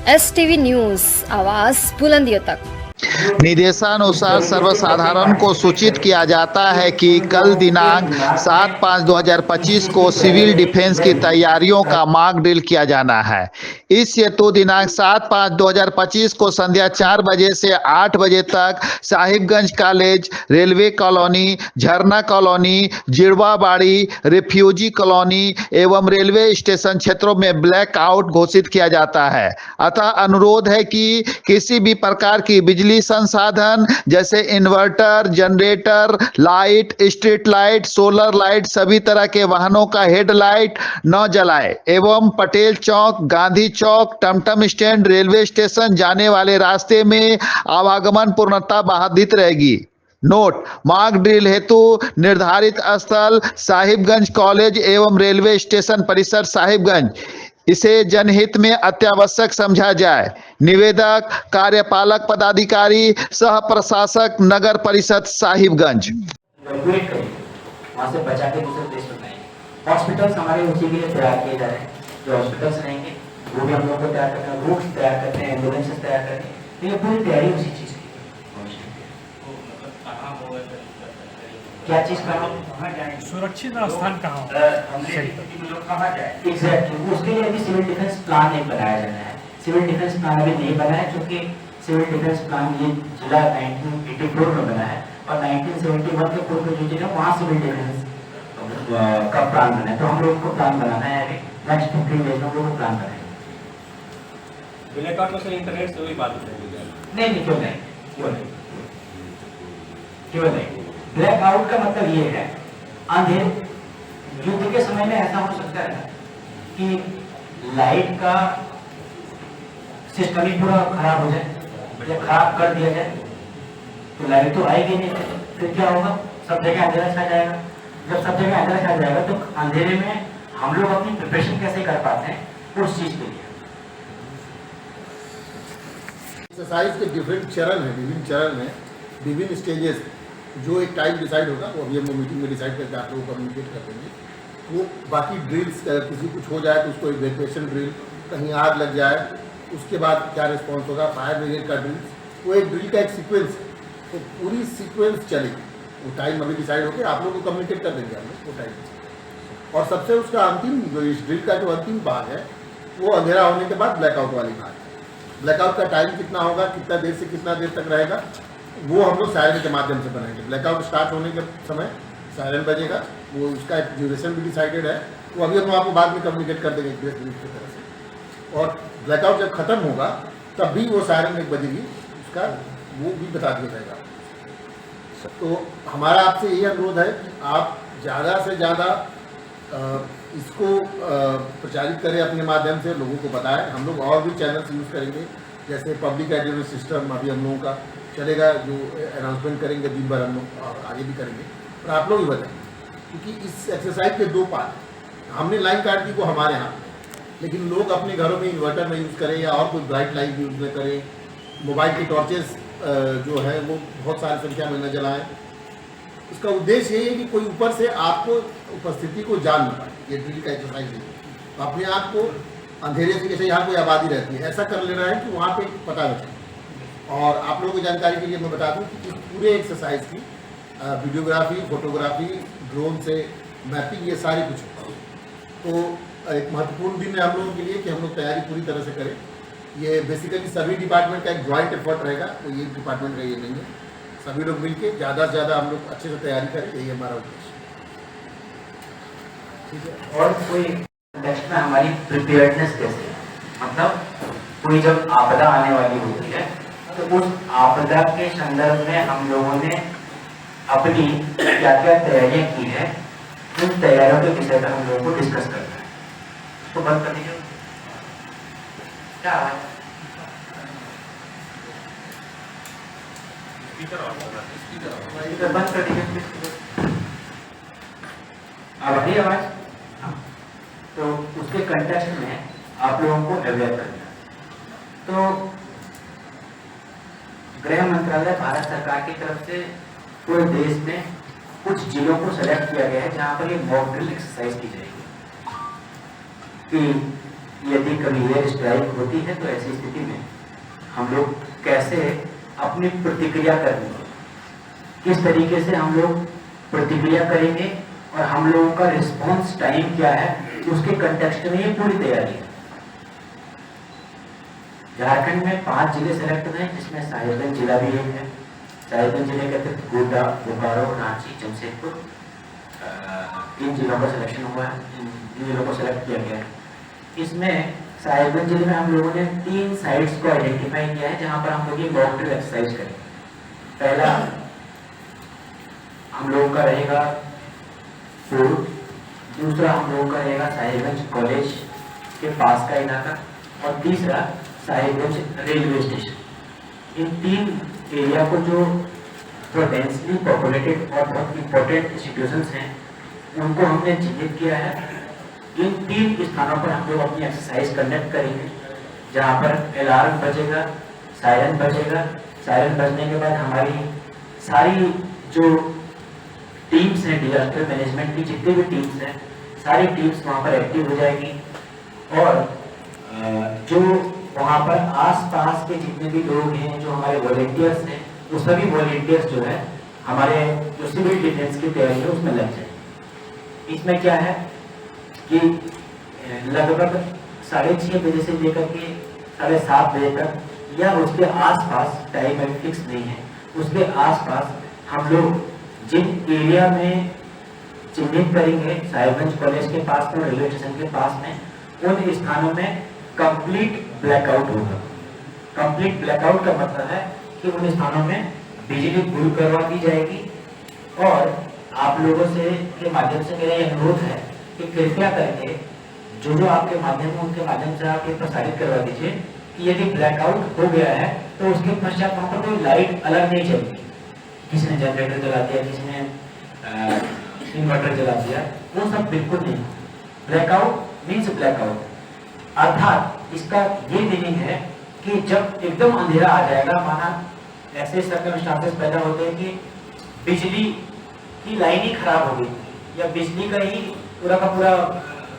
STV news, आवाज़ बुलंदियों तक। निर्देशानुसार सर्वसाधारण को सूचित किया जाता है कि कल दिनांक 7/5/2025 को सिविल डिफेंस की तैयारियों का मॉक ड्रिल किया जाना है। इस हेतु दिनांक 7/5/2025 को संध्या 4 बजे से 8 बजे तक साहिबगंज कॉलेज, रेलवे कॉलोनी, झरना कॉलोनी, जिड़वाबाड़ी, रिफ्यूजी कॉलोनी एवं रेलवे स्टेशन क्षेत्रों में ब्लैकआउट घोषित किया जाता है। अतः अनुरोध है कि किसी भी प्रकार की बिजली संसाधन जैसे inverter, generator, light, street light, solar light, सभी तरह के वाहनों का हेडलाइट न जलाए एवं पटेल चौक, गांधी चौक, टमटम स्टैंड, रेलवे स्टेशन जाने वाले रास्ते में आवागमन पूर्णतः बाधित रहेगी। नोट: मॉक ड्रिल हेतु निर्धारित स्थल साहिबगंज कॉलेज एवं रेलवे स्टेशन परिसर साहिबगंज। इसे जनहित में अत्यावश्यक समझा जाए। निवेदक कार्यपालक पदाधिकारी सह प्रशासक नगर परिषद साहिबगंज। वहाँ से बचा के दूसरे देश में लाएंगे। हॉस्पिटल्स हमारे उसी के लिए तैयार किए जा रहे हैं। जो हॉस्पिटल्स रहेंगे वो भी हम लोग को तैयार करते हैं, रूट्स तैयार करते हैं, एम्बुलेंसेस तैयार करते हैं। तो ये पूरी तैयारी उसी चीज की क्या चीज कहाँ जाए, सुरक्षित स्थान कहाँ हो, एग्जैक्टली उसके लिए अभी सिविल डिफेंस प्लान एक बनाया जाना है। सिविल डिफेंस प्लान अभी नहीं बना है क्योंकि सिविल डिफेंस प्लान ये जिला 1984 में बना है और 1971 के पूर्व जो जिला वहाँ सिविल डिफेंस का प्लान बना है। तो हम लोग को प्लान बनाना है, अभी नेक्स्ट 15 डेज में वो प्लान बनाएंगे। ब्लैकआउट में इंटरनेट से वही बात करेंगे? नहीं, क्यों नहीं। ब्लैकआउट का मतलब ये है अंधेरे युद्ध के समय में ऐसा हो सकता है कि लाइट का सिस्टम ही पूरा खराब हो जाए या खराब कर दिया जाए तो लाइट तो आएगी नहीं, फिर क्या होगा, सब जगह अंधेरा छा जाएगा। जब सब जगह अंधेरा छा जाएगा तो अंधेरे में हम लोग अपनी प्रिपरेशन कैसे कर पाते हैं उस चीज के लिए। एक्सरसाइज के डिफरेंट चरण है, विभिन्न चरण में विभिन्न स्टेजेस, जो एक टाइम डिसाइड होगा वो अभी हम लोग मीटिंग में डिसाइड करके आप लोगों को कम्युनिकेट कर देंगे। वो बाकी ड्रिल्स, किसी कुछ हो जाए तो उसको इवैक्यूएशन ड्रिल, कहीं आग लग जाए उसके बाद क्या रिस्पॉन्स होगा, फायर ब्रिगेड का ड्रिल, वो एक ड्रिल का एक सीक्वेंस है। तो पूरी सीक्वेंस चलेगी, वो टाइम अभी डिसाइड होकर आप लोग को कम्युनिकेट कर देंगे हम लोग वो टाइम। और सबसे उसका अंतिम जो इस ड्रिल का जो अंतिम भाग है वो अंधेरा होने के बाद ब्लैकआउट वाली भाग है। ब्लैकआउट का टाइम कितना होगा, कितना देर से कितना देर तक रहेगा, वो हम लोग सायरन के माध्यम से बनाएंगे। ब्लैकआउट स्टार्ट होने के समय सायरन बजेगा, वो उसका एक ड्यूरेशन भी डिसाइडेड है, वो अभी हम आपको बाद में कम्युनिकेट कर देंगे प्रेस रिलीज की तरह से। और ब्लैकआउट जब खत्म होगा तब भी वो सायरन एक बजेगी, उसका वो भी बता दिया जाएगा। तो हमारा आपसे यही अनुरोध है कि आप ज़्यादा से ज़्यादा इसको प्रचारित करें, अपने माध्यम से लोगों को बताएं। हम लोग और भी चैनल्स यूज़ करेंगे, जैसे पब्लिक एड्रेस सिस्टम अभी हम लोगों का चलेगा, जो अनाउंसमेंट करेंगे दिन भर हम लोग और आगे भी करेंगे। और आप लोग ही बताएं, क्योंकि इस एक्सरसाइज के 2 पार्ट, हमने लाइन काट दी वो हमारे यहाँ, लेकिन लोग अपने घरों में इन्वर्टर में यूज़ करें या और कोई ब्राइट लाइट यूज़ में करें, मोबाइल की टॉर्चेस जो है वो बहुत सारी संख्या में न जलाएं। इसका उद्देश्य यही है कि कोई ऊपर से आपको उपस्थिति को जान न पाए। ये ड्रिल का एक्सरसाइज है, तो अपने आप को अंधेरे से, जैसे यहाँ कोई आबादी रहती है, ऐसा कर लेना है कि वहाँ पे पता न चले। और आप लोगों को जानकारी के लिए मैं बता दूं कि इस पूरे एक्सरसाइज की वीडियोग्राफी, फोटोग्राफी, ड्रोन से मैपिंग, ये सारी कुछ होगा। तो एक महत्वपूर्ण दिन है हम लोगों के लिए कि हम लोग तैयारी पूरी तरह से करें। ये बेसिकली सभी डिपार्टमेंट का एक जॉइंट एफर्ट रहेगा, तो ये डिपार्टमेंट का ये नहीं है, सभी लोग मिलकर ज़्यादा से ज़्यादा हम लोग अच्छे से तैयारी करें, यही हमारा उद्देश्य। ठीक है। और कोई नेक्स्ट में हमारी प्रिपेयर्डनेस कैसे है, मतलब कोई जब आपदा आने वाली होती है तो उस आपदा के संदर्भ में हम लोगों ने अपनी क्या क्या तैयारियां की है, उन तैयारियों के विषय पर हम लोगों को डिस्कस करना है। तो बंद कर दीजिए, क्या है बंद कर दीजिए, अब रही आवाज। तो उसके कंटेक्स्ट में आप लोगों को अवेयर करना है। तो गृह मंत्रालय भारत सरकार की तरफ से पूरे देश में कुछ जिलों को सेलेक्ट किया गया है जहां पर ये मॉक ड्रिल एक्सरसाइज की जाएगी कि यदि कभी एयर स्ट्राइक होती है तो ऐसी स्थिति में हम लोग कैसे अपनी प्रतिक्रिया करेंगे, किस तरीके से हम लोग प्रतिक्रिया करेंगे और हम लोगों का रिस्पॉन्स टाइम क्या है, उसके कंटेक्स्ट में ये पूरी तैयारी है। झारखंड में 5 जिले सेलेक्ट हुए हैं, जिसमें साहिबगंज जिला भी एक है। साहिबगंज जिले के तहत गोड्डा, बोकारो, रांची, जमशेदपुर, 3 जिलों का सिलेक्शन हुआ है, इन जिलों को सेलेक्ट किया गया है। इसमें साहिबगंज जिले में हम लोगों ने 3 साइट्स को आइडेंटिफाई किया है जहां पर हम लोग ये मॉक ड्रिल एक्सरसाइज करेंगे। पहला हम लोगों का रहेगा फोर्ट, दूसरा हम लोगों का रहेगा साहिबगंज कॉलेज के पास का इलाका, और तीसरा साहिबगंज रेलवे स्टेशन। इन 3 एरिया को जो डेंसली पॉपुलेटेड और बहुत इंपॉर्टेंट इंस्टीट्यूशंस हैं उनको हमने चिन्हित किया है। इन 3 स्थानों पर हम लोग अपनी एक्सरसाइज कंडक्ट करेंगे, जहाँ पर अलार्म बजेगा, सायरन बजेगा। सायरन बजने के बाद हमारी सारी जो टीम्स हैं डिजास्टर मैनेजमेंट की, जितनी भी टीम्स हैं, सारी टीम्स वहाँ पर एक्टिव हो जाएगी, और जो वहाँ पर आस-पास के जितने भी लोग हैं, जो हमारे वॉलेंटियर्स हैं, वो सभी वॉलेंटियर्स जो है हमारे जो सिविल डिफेंस की तैयारी है उसमें लग जाए। इसमें क्या है कि लगभग 6:30 बजे से लेकर के 7:30 बजे तक या उसके आसपास, टाइम अभी फिक्स नहीं है, उसके आसपास हम लोग जिन एरिया में चिन्हित करेंगे, साहिबगंज कॉलेज के पास में, रेलवे स्टेशन के पास में, उन स्थानों में कंप्लीट ब्लैकआउट होगा। कंप्लीट ब्लैकआउट का मतलब है कि उन स्थानों में बिजली गुल करवा दी जाएगी, और आप लोगों से के माध्यम से मेरा यह अनुरोध है कि कृपया करके जो आपके माध्यम है उनके माध्यम से आप ये प्रसारित करवा दीजिए कि यदि ब्लैकआउट हो गया है तो उसके पश्चात वहाँ पर कोई लाइट अलग नहीं चलेगी। किसी ने जनरेटर जला दिया, किसी ने इन्वर्टर जला दिया, वो सब बिल्कुल नहीं। ब्लैकआउट मीन्स ब्लैकआउट, अर्थात इसका ये मीनिंग है कि जब एकदम अंधेरा आ जाएगा, माना ऐसे सर्कमस्टांसेस पैदा होते हैं कि बिजली की लाइन ही खराब हो गई या बिजली का ही पूरा का पूरा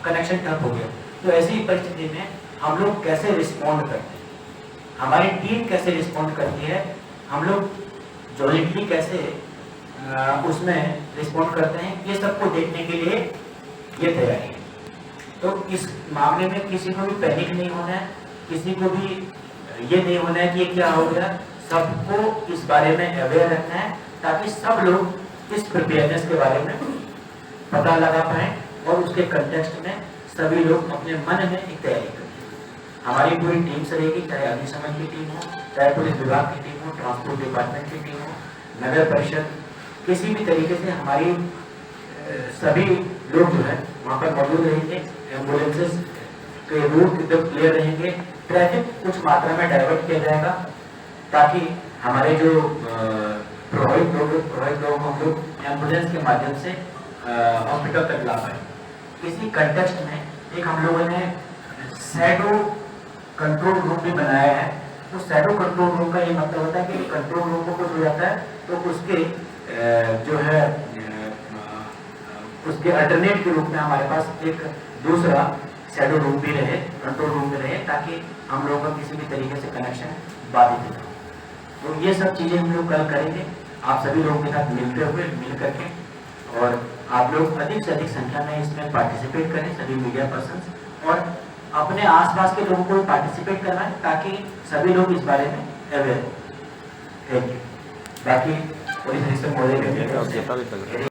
कनेक्शन ठप हो गया, तो ऐसी परिस्थिति में हम लोग कैसे रिस्पॉन्ड करते हैं, हमारी टीम कैसे रिस्पॉन्ड करती है, हम लोग जॉइंटली कैसे उसमें रिस्पॉन्ड करते हैं, ये सबको देखने के लिए ये तैयारी है। तो इस मामले में किसी को भी पैनिक नहीं होना है, किसी को भी ये नहीं होना है कि ये क्या हो गया, सबको इस बारे में अवेयर रखना है, ताकि सब लोग इस प्रिपेयरनेस के बारे में पता लगा पाए और उसके कंटेक्स्ट में सभी लोग अपने मन में एक तैयारी करें। हमारी पूरी टीम से रहेगी, चाहे अग्निशमन की टीम हो, चाहे पुलिस विभाग की टीम हो, ट्रांसपोर्ट डिपार्टमेंट की टीम हो, नगर परिषद, किसी भी तरीके से हमारी सभी लोग जो है वहाँ पर मौजूद रहेंगे। एम्बुलेंसेस के रूट एकदम क्लियर रहेंगे, ट्रैफिक कुछ मात्रा में डाइवर्ट किया जाएगा, ताकि हमारे जो प्रभावित लोग हम लोग एम्बुलेंस के माध्यम से हॉस्पिटल तक ला पाए। इसी कंटेक्स्ट में एक हम लोगों ने शैडो कंट्रोल रूम भी बनाया है। उस शैडो कंट्रोल रूम का ये मतलब होता है कि कंट्रोल रूम को कुछ हो जाता है तो उसके जो है उसके अल्टरनेट के रूप में हमारे पास एक दूसरा शैडो रूम भी रहे, कंट्रोल रूम भी रहे, ताकि हम लोगों का किसी भी तरीके से कनेक्शन बाधित न हो। तो ये सब चीज़ें हम लोग कल करेंगे आप सभी लोगों के साथ मिलते हुए, मिल करके, और आप लोग अधिक से अधिक संख्या में इसमें पार्टिसिपेट करें, सभी मीडिया पर्सन्स, और अपने आसपास के लोगों को पार्टिसिपेट करवाएं, ताकि सभी लोग इस बारे में अवेयर हो। Thank you. बाकी पुलिस महोदय